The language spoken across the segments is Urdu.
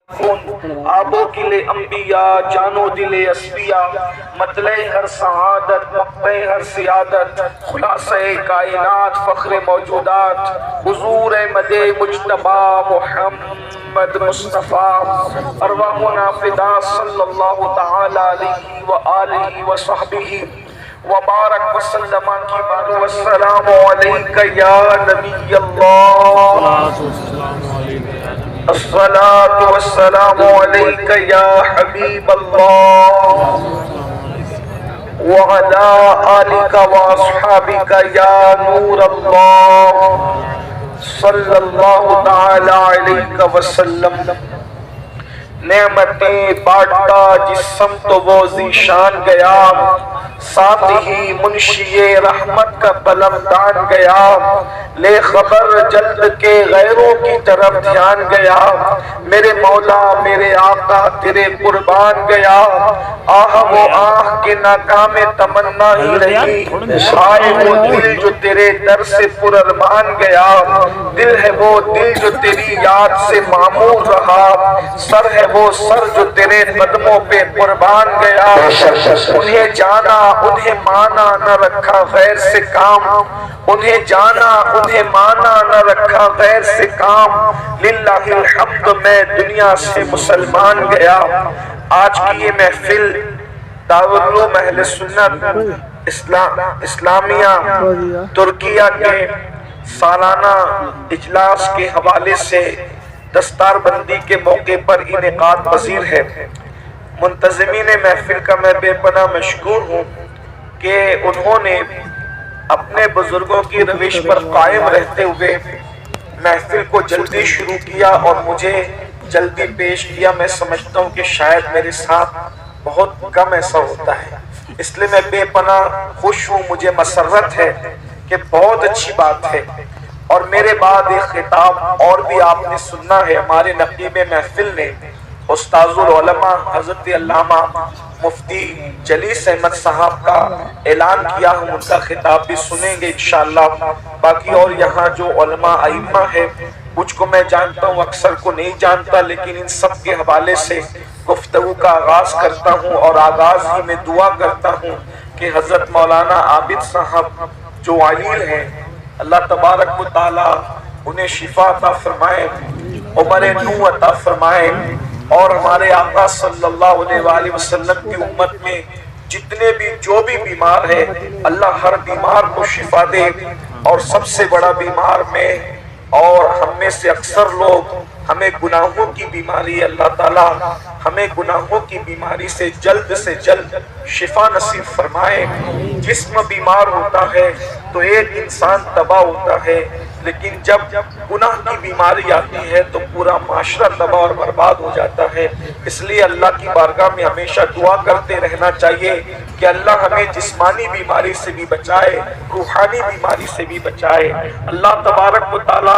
آبو کلے انبیاء جانو دل اسفیاء مطلع ہر سعادت مقطع ہر سیادت خلاصہ کائنات فخر موجودات حضور مد مجتبی محمد مصطفیٰ ارواحنا فدا صلی اللہ تعالی علیہ وآلہ وصحبہ وبارک وسلم کی بار والسلام علیکہ یا نبی اللہ الصلاة والسلام علیکہ یا حبیب اللہ وعلا آلکہ واصحابکہ یا نور اللہ صلی اللہ تعالی علیہ وسلم۔ نعمتیں بانٹتا جس سمت وہ ذیشان گیا، ساتھ ہی منشی رحمت کا قلم دان گیا، لے خبر جلد کے غیروں کی طرف دھیان گیا، میرے مولا میرے آقا تیرے قربان گیا، آہ وہ آہ کے ناکام تمنا ہی رہی، آئے وہ دل جو تیرے در سے پر ارمان گیا، دل ہے وہ دل جو تیری یاد سے معمور رہا، سر ہے وہ سر جو تیرے قدموں پہ قربان گیا، انہیں جانا انہیں مانا نہ رکھا غیر سے کام، انہیں جانا انہیں مانا نہ رکھا غیر سے کام، للہ الحمد میں دنیا سے مسلمان گیا۔ آج کی یہ محفل دارالعلوم اہل سنت اسلامیہ ترکیہ کے سالانہ اجلاس کے حوالے سے دستار بندی کے موقع پر انعقاد پذیر ہے۔ منتظمین محفل کا میں بے پناہ مشکور ہوں کہ انہوں نے اپنے بزرگوں کی روش پر قائم رہتے ہوئے محفل کو جلدی شروع کیا اور مجھے جلدی پیش کیا۔ میں سمجھتا ہوں کہ شاید میرے ساتھ بہت کم ایسا ہوتا ہے، اس لیے میں بے پناہ خوش ہوں، مجھے مسرت ہے کہ بہت اچھی بات ہے۔ اور میرے بعد ایک خطاب اور بھی آپ نے سننا ہے، ہمارے نقیب محفل نے استاذ العلماء حضرت علامہ مفتی جلیس احمد صاحب کا اعلان کیا، ہم ان کا خطاب بھی سنیں گے انشاءاللہ۔ باقی اور یہاں جو علماء ائمہ ہے، کچھ کو میں جانتا ہوں اکثر کو نہیں جانتا، لیکن ان سب کے حوالے سے گفتگو کا آغاز کرتا ہوں، اور آغاز ہی میں دعا کرتا ہوں کہ حضرت مولانا عابد صاحب جو علیل ہیں، اللہ تبارک و تعالی انہیں شفا عطا فرمائے، عمر نو عطا فرمائے، اور ہمارے آقا صلی اللہ علیہ وآلہ وسلم کی امت میں جتنے بھی جو بھی بیمار ہے، اللہ ہر بیمار کو شفا دے، اور سب سے بڑا بیمار میں اور ہم میں سے اکثر لوگ ہمیں گناہوں کی بیماری، اللہ تعالیٰ ہمیں گناہوں کی بیماری سے جلد شفا نصیب فرمائے۔ جسم بیمار ہوتا ہے تو ایک انسان تباہ ہوتا ہے، لیکن جب گناہ کی بیماری آتی ہے تو پورا معاشرہ تباہ اور برباد ہو جاتا ہے۔ اس لیے اللہ کی بارگاہ میں ہمیشہ دعا کرتے رہنا چاہیے کہ اللہ ہمیں جسمانی بیماری سے بھی بچائے، روحانی بیماری سے بھی بچائے۔ اللہ تبارک و تعالیٰ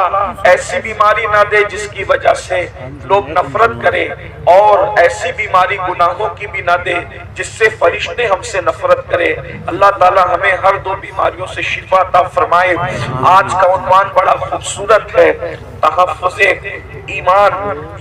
ایسی بیماری نہ دے جس کی وجہ سے لوگ نفرت کریں، اور ایسی بیماری گناہوں کی بھی نہ دے جس سے فرشتے ہم سے نفرت کرے۔ اللہ تعالیٰ ہمیں ہر دو بیماریوں سے شفا عطا فرمائے۔ آج کا عنوان بڑا خوبصورت ہے، تحفظ ایمان۔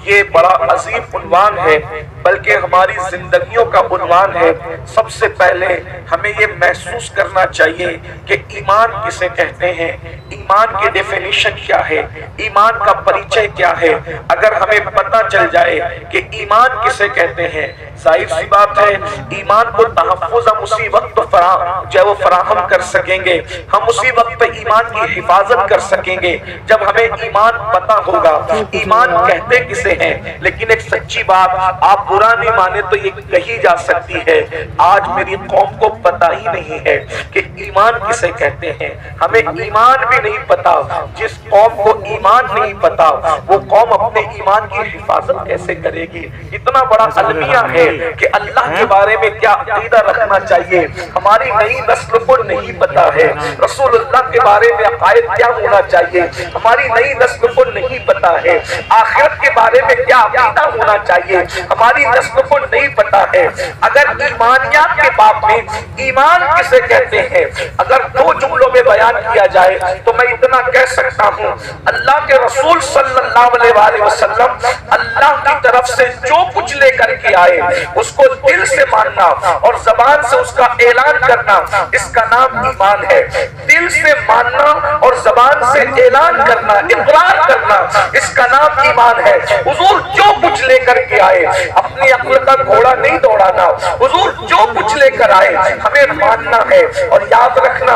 یہ بڑا عظیم عنوان ہے، بلکہ ہماری زندگیوں کا عنوان ہے۔ سب سے پہلے ہمیں یہ محسوس کرنا چاہیے کہ ایمان کسے کہتے ہیں، ایمان کی ڈیفینیشن کیا ہے، ایمان کا پریچے کیا ہے۔ اگر ہمیں پتہ چل جائے کہ ایمان کسے کہتے ہیں، ظاہر سی بات ہے ایمان کو تحفظ ہم اسی وقت فراہم کر سکیں گے، ہم اسی وقت ایمان کی حفاظت کر سکیں گے جب ہمیں ایمان پتہ ہوگا۔ ایمان کہتے کسے ہیں، لیکن ایک سچی بات آپ برا نہیں مانے تو یہ کہی جا سکتی ہے، آج میری قوم کو پتہ ہی نہیں ہے کہ ایمان کسے کہتے ہیں۔ ہمیں ایمان بھی نہیں پتا۔ جس قوم کو ایمان نہیں پتا وہ قوم اپنے ایمان کی حفاظت کیسے کرے گی؟ اتنا بڑا المیہ ہے کہ اللہ کے بارے میں کیا عقیدہ رکھنا چاہیے ہماری نئی نسل کو نہیں پتا ہے، رسول اللہ کے بارے میں عقائد کیا ہونا چاہیے ہماری نئی نسل کو نہیں پتا ہے، آخرت کے بارے میں کیا عقیدہ ہونا چاہیے، ہماری نسل کو نہیں پتا ہے۔ اگر ایمانیات کے باب میں ایمان کسے کہتے ہیں اگر دو جملوں میں بیان کیا جائے تو میں اتنا کہہ سکتا ہوں، اللہ کے رسول صلی اللہ علیہ وآلہ وسلم اللہ کی طرف سے جو کچھ لے کر کے آئے اس کو دل سے ماننا اور زبان سے اس کا اعلان کرنا، اس کا نام ایمان ہے۔ دل سے ماننا اور زبان سے اعلان کرنا، اقرار کرنا، اس کا نام ایمان ہے۔ حضور جو کچھ لے کر کے آئے، اپنی عقل کا گھوڑا نہیں دوڑانا، حضور جو کچھ لے کر آئے ہمیں ماننا ہے۔ اور یاد رکھنا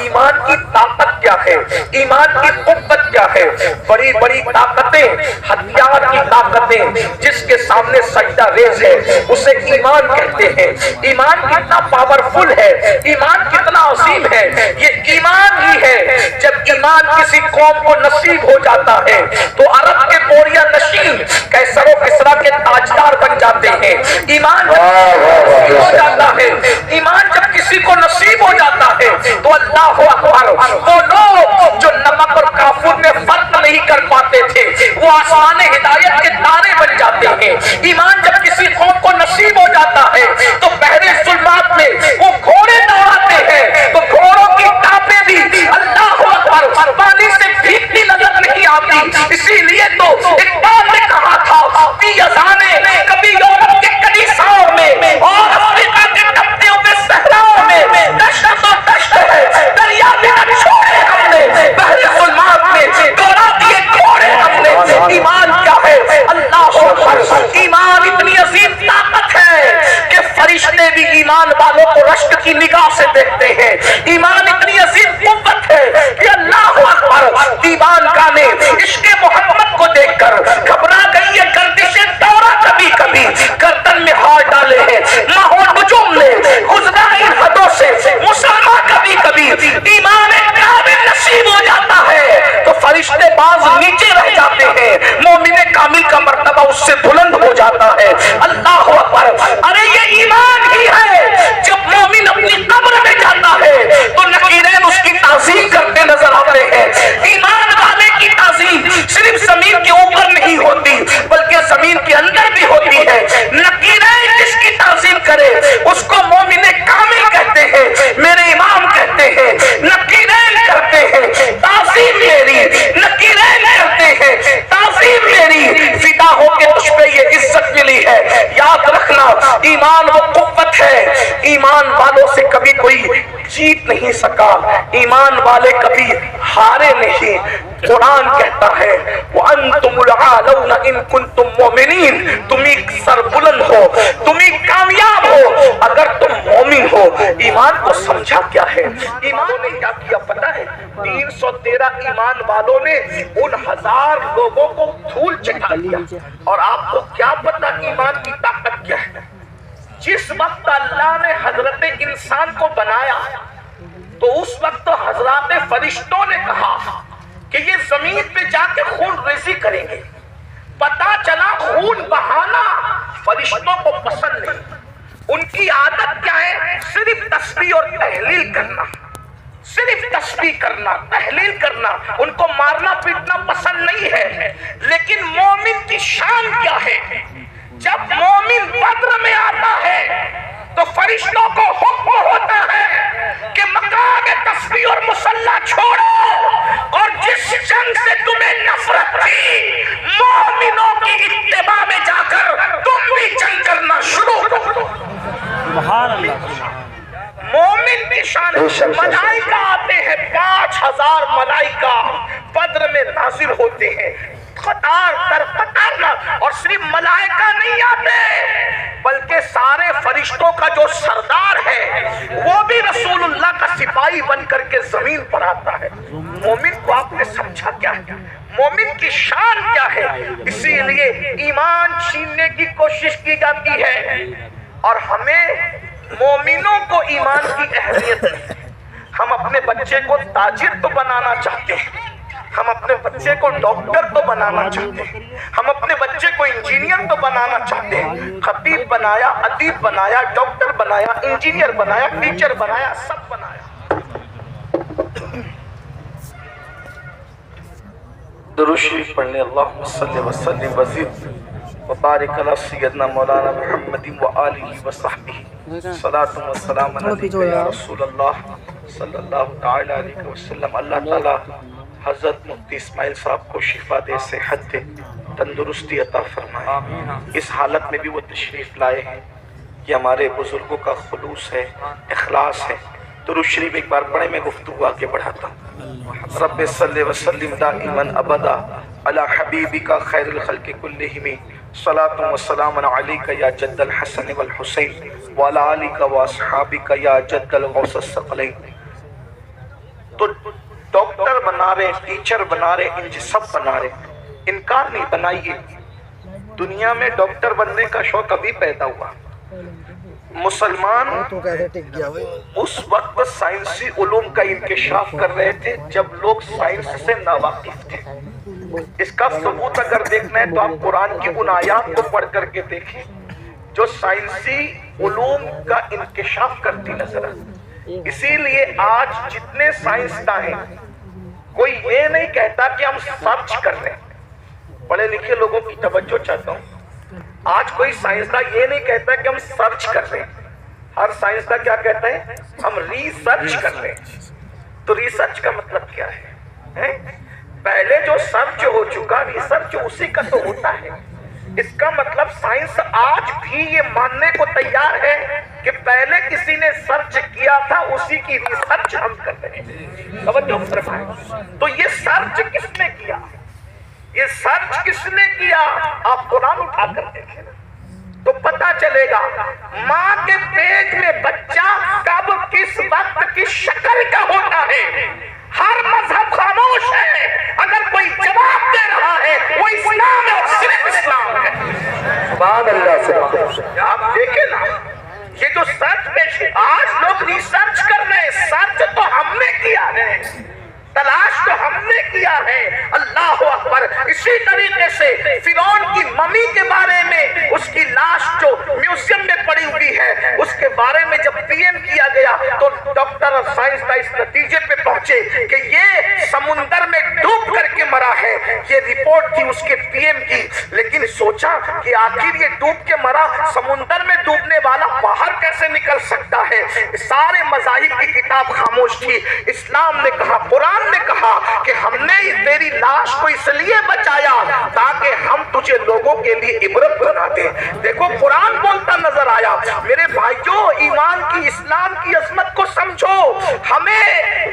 ایمان کی طاقت کیا ہے، ایمان کی قوت کیا ہے۔ بڑی بڑی طاقتیں، ہتھیار کی طاقتیں جس کے سامنے سجدہ ریز ہے اسے ایمان کہتے ہیں۔ ایمان کتنا پاورفل ہے، ایمان کتنا عظیم ہے، یہ ایمان ہی ہے۔ جب ایمان کسی قوم کو نصیب ہو جاتا ہے تو عرب کے بوریا نشین کیسر و کسرا کے تاجدار بن جاتے ہیں۔ ایمان جب ہو جاتا ہے، ایمان جب کسی کو نصیب ہو جاتا ہے تو اللہ اکبر، وہ لوگ جو نمک اور کافور میں فرق نہیں کر پاتے تھے وہ آسمان ہدایت کے تارے بن جاتے ہیں۔ ایمان جب کسی قوم کو نصیب ہو جاتا ہے تو بحر ظلمات میں وہ گھوڑے دوڑاتے ہیں تو گھوڑوں کی ٹاپیں بھی اللہ اکبر پانی سے بھیگتی نظر نہیں آتی۔ اسی لیے تو اقبال نے کہا تھا کہ اذانے کبھی یورپ کے کلیساؤں میں اور افریقہ کے ڈھکتے ہوئے صحراؤں میں دشت و دشت ہے، دریا بھی نہ چھوڑے ہم نے، بحر ظلمات میں دوڑا دیے گھوڑے ہم نے۔ ایمان کیا ہے؟ اللہ اکبر، ایمان اتنی عظیم طاقت ہے کہ فرشتے بھی ایمان والوں کو رشک کی نگاہ سے دیکھتے ہیں۔ ایمان اتنی عظیم قوت ہے کہ اللہ اکبر، دیوان گانے عشق محمد کو دیکھ کر گھبرا گئی ہے گردشیں دورہ، کبھی کبھی گردن میں ہاتھ ڈالے ہیں ماحول نجوم نے گزرا ان حدوں سے مسلمان، کبھی کبھی ایمان کامل نصیب ہو جاتا ہے تو فرشتے باز نیچے رہ جاتے ہیں، مومن کامل کا مرتبہ اس سے بلند ہو جاتا ہے۔ اللہ اکبر، ارے یہ ایمان ہی ہے۔ جب مومن اپنی قبر میں جاتا ہے تو نکیرین اس کی تعظیم کرتے نظر آتے ہیں۔ ایمان والے کی تعظیم صرف زمین کے اوپر نہیں ہوتی بلکہ زمین کے اندر بھی ہوتی ہے۔ نکیرین جس کی تعظیم کرے اس کو مومن کامل کہتے ہیں، میرے امام کہتے ہیں۔ نکیرین کرتے ہیں تعظیم میری، نکیرین کرتے ہیں تعظیم میری، فدا ہو کے تجھ پہ یہ عزت ملی ہے۔ یاد رکھنا ایمان وہ قوت ہے، ایمان والوں سے کبھی کوئی جیت نہیں سکا، ایمان والے کبھی ہارے نہیں۔ قرآن کہتا ہے وَأَنْتُمُ الْعَالَوْنَ إِن كُنْتُم مُؤْمِنِينَ، تمہیں سر بلند ہو، تمہیں کامیاب ہو اگر تم مومن ہو۔ ایمان کو سمجھا کیا ہے؟ ایمان نے کیا کیا پتہ ہے؟ 313 ایمان والوں نے ان 1000 لوگوں کو دھول چٹا دیا۔ اور آپ کو کیا پتہ ایمان کی طاقت کیا ہے؟ جس وقت اللہ نے حضرت انسان کو بنایا تو اس وقت حضرات فرشتوں نے کہا کہ یہ زمین پہ جا کے خون ریزی کریں گے۔ پتا چلا خون بہانا فرشتوں کو پسند نہیں، ان کی عادت کیا ہے؟ صرف تسبیح اور تحلیل کرنا، صرف تسبیح کرنا، تحلیل کرنا، ان کو مارنا پیٹنا پسند نہیں ہے۔ لیکن مومن کی شان کیا ہے؟ جب مومن بدر میں آتا ہے تو فرشتوں کو حکم ہوتا ہے کہ مقام تسبیح اور مصلی چھوڑو، اور جس جنگ سے تمہیں نفرت تھی مومنوں کی اتباع میں جا کر تم بھی جنگ کرنا شروع کرو۔ سبحان اللہ۔ مومن کی شان، ملائکہ آتے ہیں، 5000 ملائکہ بدر میں نازل ہوتے ہیں، قطار در قطار، اور صرف ملائکہ نہیں آتے بلکہ سارے فرشتوں کا جو سردار ہے وہ بھی رسول اللہ کا سپاہی بن کر کے زمین پر آتا ہے۔ مومن کو آپ نے سمجھا کیا ہے؟ مومن کی شان کیا ہے؟ اسی لیے ایمان چھیننے کی کوشش کی جاتی ہے، اور ہمیں مومنوں کو ایمان کی اہمیت ہے۔ ہم اپنے بچے کو تاجر تو بنانا چاہتے ہیں، ہم اپنے بچے کو ڈاکٹر تو بنانا چاہتے ہیں، ہم اپنے بچے کو انجینئر تو بنانا چاہتے ہیں۔ خطیب بنایا، ادیب بنایا، ڈاکٹر بنایا، انجینئر بنایا، ٹیچر بنایا، سب بنایا۔ درود شریف پڑھ لیں، اللہم صلی وسلم وزد وبارک علی سیدنا مولانا محمد وآلہ وصحبہ صلاۃ و سلام علیک یا رسول اللہ صلی اللہ تعالی علیہ وسلم۔ اللہ تعالی حضرت مفتی اسماعیل صاحب کو شفا دے، صحت دے، تندرستی عطا فرمائے۔ اس حالت میں بھی وہ تشریف لائے ہیں، یہ ہمارے بزرگوں کا خلوص ہے، اخلاص ہے۔ درود شریف ایک بار پڑھیں، میں گفتگو آگے بڑھاتا ہوں۔ رب صلی وسلم دائما ابدا علی حبیبک خیر الخلق کلہم، صلاۃ و سلام علیک یا جد الحسن والحسین وعلی آلک واصحابک یا جد الغوث الثقلین۔ تو ڈاکٹر بنا رہے، ٹیچر بنا رہے، انج سب بنا رہے، انکار نہیں بنائیے۔ دنیا میں ڈاکٹر بننے کا شوق ابھی پیدا ہوا۔ مسلمان اس وقت سائنسی علوم کا انکشاف کر رہے تھے جب لوگ سائنس سے ناواقف تھے۔ اس کا ثبوت اگر دیکھنا ہے تو آپ قرآن کی ان آیات کو پڑھ کر کے دیکھیں جو سائنسی علوم کا انکشاف کرتی نظر آتی۔ اسی لیے آج جتنے سائنسداں ہیں کوئی یہ نہیں کہتا کہ ہم سرچ کر رہے ہیں۔ پڑھے لکھے لوگوں کی توجہ چاہتا ہوں، آج کوئی سائنسداں یہ نہیں کہتا کہ ہم سرچ کر رہے ہیں۔ ہر سائنسداں کیا کہتا ہے؟ ہم ریسرچ کر رہے ہیں۔ تو ریسرچ کا مطلب کیا ہے؟ پہلے جو سرچ ہو چکا، ریسرچ اسی کا تو ہوتا ہے۔ اس کا مطلب سائنس آج بھی یہ ماننے کو تیار ہے کہ پہلے کسی نے سرچ کیا تھا، اسی کی ریسرچ ہم کر رہے ہیں۔ توجہ فرمائیں۔ تو یہ سرچ کس نے کیا؟ یہ سرچ کس نے کیا؟ آپ قرآن اٹھا کر دیکھیں تو پتا چلے گا ماں کے پیٹ میں بچہ کب کس وقت کس شکل کا ہوتا ہے۔ ہر مذہب خاموش ہے، اگر کوئی جواب دے رہا ہے وہ اسلام ہے اور صرف اسلام ہے۔ سبحان اللہ سے آپ دیکھیں نا، یہ جو سرچ پیش آج لوگ ریسرچ کر رہے ہیں، سرچ تو ہم نے کیا ہے، تلاش تو ہم نے کیا ہے۔ اللہ اکبر۔ اسی طریقے سے فرعون کی ممی کے بارے میں، اس کی لاش جو میوزیم میں پڑی ہوئی ہے، اس کے بارے میں جب پی ایم کیا گیا تو ڈاکٹر اور سائنسداں اس نتیجے پہ پہنچے کہ یہ سمندر میں ڈوب کر کے مرا ہے۔ یہ رپورٹ تھی اس کے پی ایم کی، لیکن سوچا کہ آخر یہ ڈوب کے مرا، سمندر میں ڈوبنے والا باہر کیسے نکل سکتا ہے؟ سارے مذاہب کی کتاب خاموش تھی۔ اسلام نے کہا، قرآن نے کہا کہ ہم نے تیری لاش کو اس لیے بچایا تاکہ ہم تجھے لوگوں کے لیے عبرت بنا دیں۔ دیکھو قرآن بولتا نظر آیا۔ میرے بھائیوں، ایمان کی، اسلام کی عظمت کو سمجھو۔ ہمیں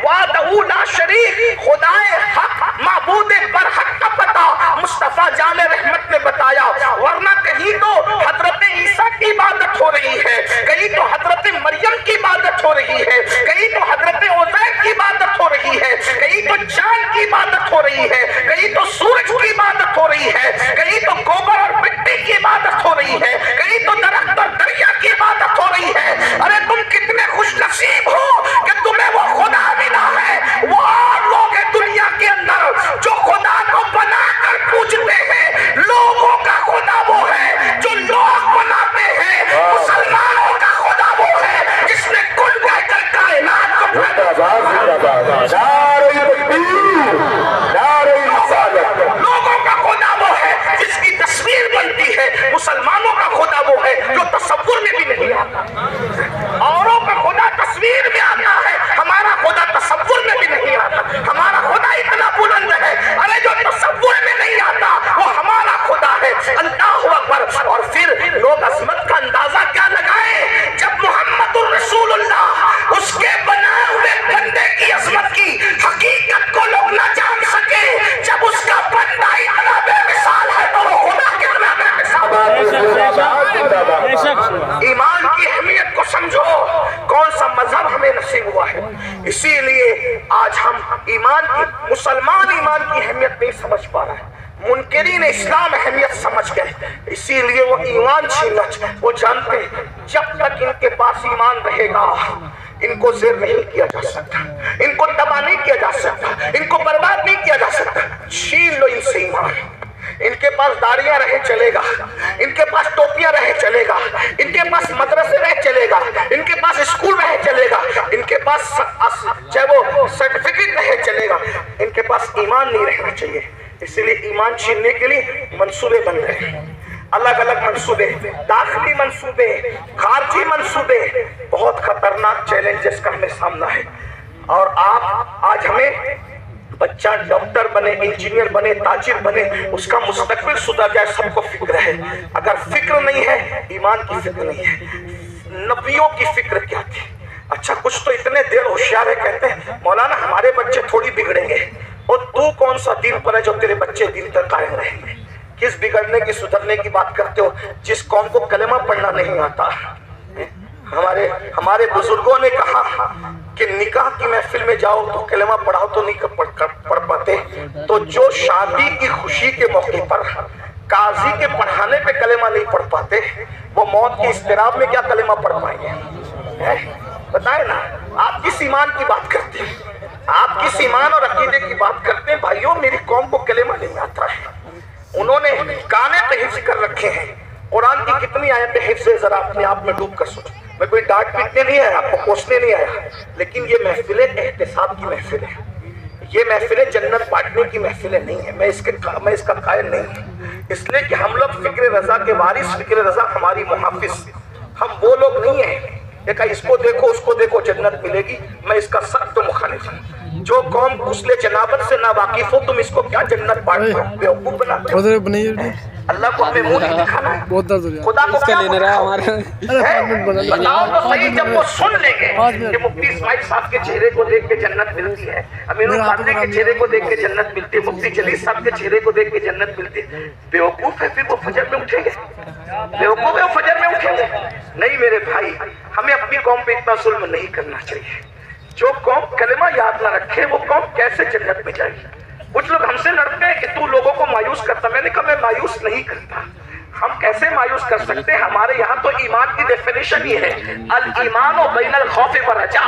وحدہ لا شریک، خدائے حق، معبود برحق کا پتہ مصطفیٰ جان رحمت نے بتایا، ورنہ کہیں تو حضرت عیسیٰ کی عبادت ہو رہی ہے، کہیں تو حضرت مریم کی عبادت ہو رہی ہے، کہیں تو حضرت عزیر کی عبادت ہو رہی ہے، کہیں تو چاند کی عبادت ہو رہی ہے، کہیں تو سورج کی عبادت ہو رہی ہے، کہیں تو گوبر اور مٹی کی عبادت ہو رہی ہے، کہیں تو درخت اور دریا کی عبادت ہو رہی ہے۔ ارے تم کتنے خوش نصیب ہو کہ تمہیں وہ خدا ملا ہے۔ وہ اور لوگ ہیں دنیا کے اندر جو خدا کو بنا کر پوجتے ہیں۔ لوگوں کا خدا وہ ہے جو لوگ بناتے ہیں، مسلمانوں کا خدا وہ ہے جس نے کل کہہ کر کائنات کو لوگوں کا خدا وہ ہے جس کی تصویر بنتی ہے، مسلمانوں کا خدا وہ ہے جو تصور میں بھی نہیں آتا۔ اوروں کا خدا تصویر میں آتا ہے، ہمارا خدا تصور میں بھی نہیں آتا۔ ہمارا خدا اتنا بلند ہے، ارے جو تصور میں نہیں آتا وہ ہمارا خدا ہے۔ اللہ اکبر۔ اور پھر لوگ عظمت کا اندازہ کیا لگائیں جب محمد الرسول اللہ اس کے بنائے ہوئے بندے کی عظمت کی حقیقت کو لوگ نہ جان سکے۔ جب اس کا بندہ اتنا بے مثال ہے تو وہ خدا کتنا بے مثال ہے۔ ایمان کی اہمیت کو سمجھو، کون سا مذہب ہمیں نصیب ہوا ہے۔ اسی لیے آج ہم ایمان کی، مسلمان ایمان کی اہمیت نہیں سمجھ پا رہا ہے۔ منکرین اسلام اہمیت سمجھ گئے، اسی لیے وہ ایمان چھیننا، وہ جانتے ہیں جب تک ان کے پاس ایمان رہے گا ان کو زیر نہیں کیا جا سکتا، ان کو تباہ نہیں کیا جا سکتا، ان کو برباد نہیں کیا جا سکتا۔ چھین لو ان سے ایمان۔ ان کے پاس داڑیاں رہے چلے گا، ان کے پاس ٹوپیاں رہے چلے گا، ان کے پاس مدرسے رہے چلے گا، ان کے پاس اسکول رہے چلے گا، ان کے پاس چاہے وہ سرٹیفکیٹ رہے چلے گا، ان کے پاس ایمان نہیں رہنا چاہیے۔ اس لیے ایمان چھیننے کے لیے منصوبے بن رہے ہیں۔ اللہ منصوبے، داخلی منصوبے، خارجی منصوبے، بہت خطرناک چیلنجز کا ہمیں سامنا ہے۔ اور آپ آج ہمیں بچہ ڈاکٹر بنے، انجینئر بنے، تاجر بنے، اس کا مستقبل سدھر جائے، سب کو فکر ہے۔ اگر فکر نہیں ہے، ایمان کی فکر نہیں ہے۔ نبیوں کی فکر کیا تھی؟ اچھا کچھ تو اتنے دیر ہوشیار ہے، کہتے ہیں مولانا ہمارے بچے تھوڑی بگڑیں گے، اور تو کون سا دین پر ہے جو تیرے بچے دین پر قائم رہیں گے؟ کس بگڑنے کی سدھرنے کی بات کرتے ہو جس قوم کو کلمہ پڑھنا نہیں آتا؟ ہمارے بزرگوں نے کہا کہ نکاح کی محفل میں جاؤ تو کلمہ پڑھاؤ تو نہیں پڑھ پاتے، تو جو شادی کی خوشی کے موقع پر قاضی کے پڑھانے پہ کلمہ نہیں پڑھ پاتے، وہ موت کے اضطراب میں کیا کلمہ پڑھ پائیں گے؟ بتائیں نا، آپ کس ایمان کی بات کرتے ہیں؟ آپ کس ایمان اور عقیدے کی بات کرتے ہیں؟ بھائیوں میری قوم کو کلمہ نہیں آتا ہے، انہوں نے کانے پہ حفظ کر رکھے ہیں۔ قرآن کی کتنی آیتیں حفظ ہے، ذرا اپنے آپ میں ڈوب کر سوچو۔ میں کوئی ڈانٹ پیٹنے نہیں آیا، آپ کو کوسنے نہیں آیا، لیکن یہ محفلیں احتساب کی محفل ہے، یہ محفلیں جنت بانٹنے کی محفلیں نہیں ہیں۔ میں اس کا قائل نہیں ہوں، اس لیے کہ ہم لوگ فکر رضا کے وارث، فکر رضا ہماری محافظ، ہم وہ لوگ نہیں ہیں کہ اس کو دیکھو اس کو دیکھو جنت ملے گی۔ میں اس کا سخت مخالف ہوں۔ جو قوم غسل جنابت سے نا واقف ہو، تم اس کو کیا جنت بانٹتے ہو؟ بیوقوف بناتے ہو۔ اللہ کو ہمیں منہ نہیں دکھانا ہے، خدا کو کیا بتاؤ تو صحیح۔ جب وہ سن لیں گے کہ مفتی اسماعیل صاحب کے چہرے کو دیکھ کے جنت ملتی ہے، امین القادری کے چہرے کو دیکھ کے جنت ملتی ہے، مفتی جلیل صاحب کے چہرے کو دیکھ کے جنت ملتی ہے، بیوقوف ہے پھر وہ فجر میں اٹھیں گے؟ بیوقوف ہے وہ فجر میں اٹھیں گے؟ نہیں میرے بھائی، ہمیں اپنی قوم پہ اتنا ظلم نہیں کرنا چاہیے۔ جو قوم کلمہ یاد نہ رکھے وہ قوم کیسے جنت میں جائے گی؟ کچھ لوگ ہم سے لڑتے ہیں کہ تو لوگوں کو مایوس کرتا، میں نے کہا میں مایوس نہیں کرتا۔ ہم کیسے مایوس کر سکتے ہیں؟ ہمارے یہاں تو ایمان کی ڈیفینیشن ہی ہے، الایمان بین الخوف والرجاء۔